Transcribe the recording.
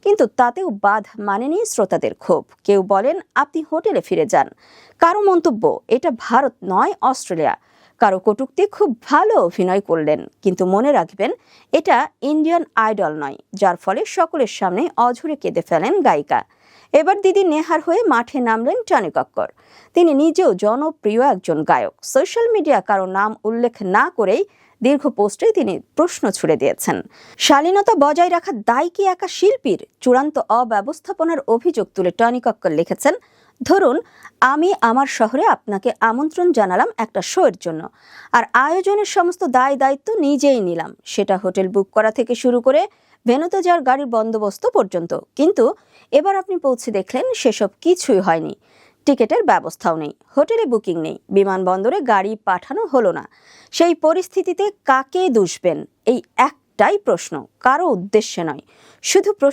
কিন্তু তাতেও বাদ মানেনি শ্রোতাদের ক্ষোভ। কেউ বলেন আপনি হোটেলে ফিরে যান, কারো মন্তব্য এটা ভারত নয় অস্ট্রেলিয়া, কারো কটূক্তি খুব ভালো অভিনয় করলেন, কিন্তু মনে রাখবেন এটা ইন্ডিয়ান আইডল নয়, যার ফলে সকলের সামনে অঝরে কেঁদে ফেলেন গায়িকা। এবার দিদি নেহার হয়ে মাঠে নামলেন টনি কক্কর। তিনি নিজেও জনপ্রিয় একজন গায়ক। সোশ্যাল মিডিয়া কারো নাম উল্লেখ না করেই দীর্ঘ পোস্টে তিনি প্রশ্ন ছুড়ে দিয়েছেন, শালীনতা বজায় রাখার দায় কি একা শিল্পীর? চূড়ান্ত অব্যবস্থাপনার অভিযোগ তুলে টনি কক্কর লিখেছেন, ধরুন আমি আমার শহরে আপনাকে আমন্ত্রণ জানালাম একটা শো এর জন্য, আর আয়োজনের সমস্ত দায় দায়িত্ব নিজেই নিলাম, সেটা হোটেল বুক করা থেকে শুরু করে ভেন্যুতে যাওয়ার গাড়ির বন্দোবস্ত পর্যন্ত। কিন্তু এবার আপনি পৌঁছে দেখলেন সেসব কিছুই হয়নি। টিকেটের ব্যবস্থাও নেই, হোটেলে বুকিং নেই, বিমানবন্দরে গাড়ি পাঠানো হলো না। সেই পরিস্থিতিতে কাকে দুষবেন? এই একটাই প্রশ্ন, কারো উদ্দেশ্যে নয়, শুধু প্রশ্ন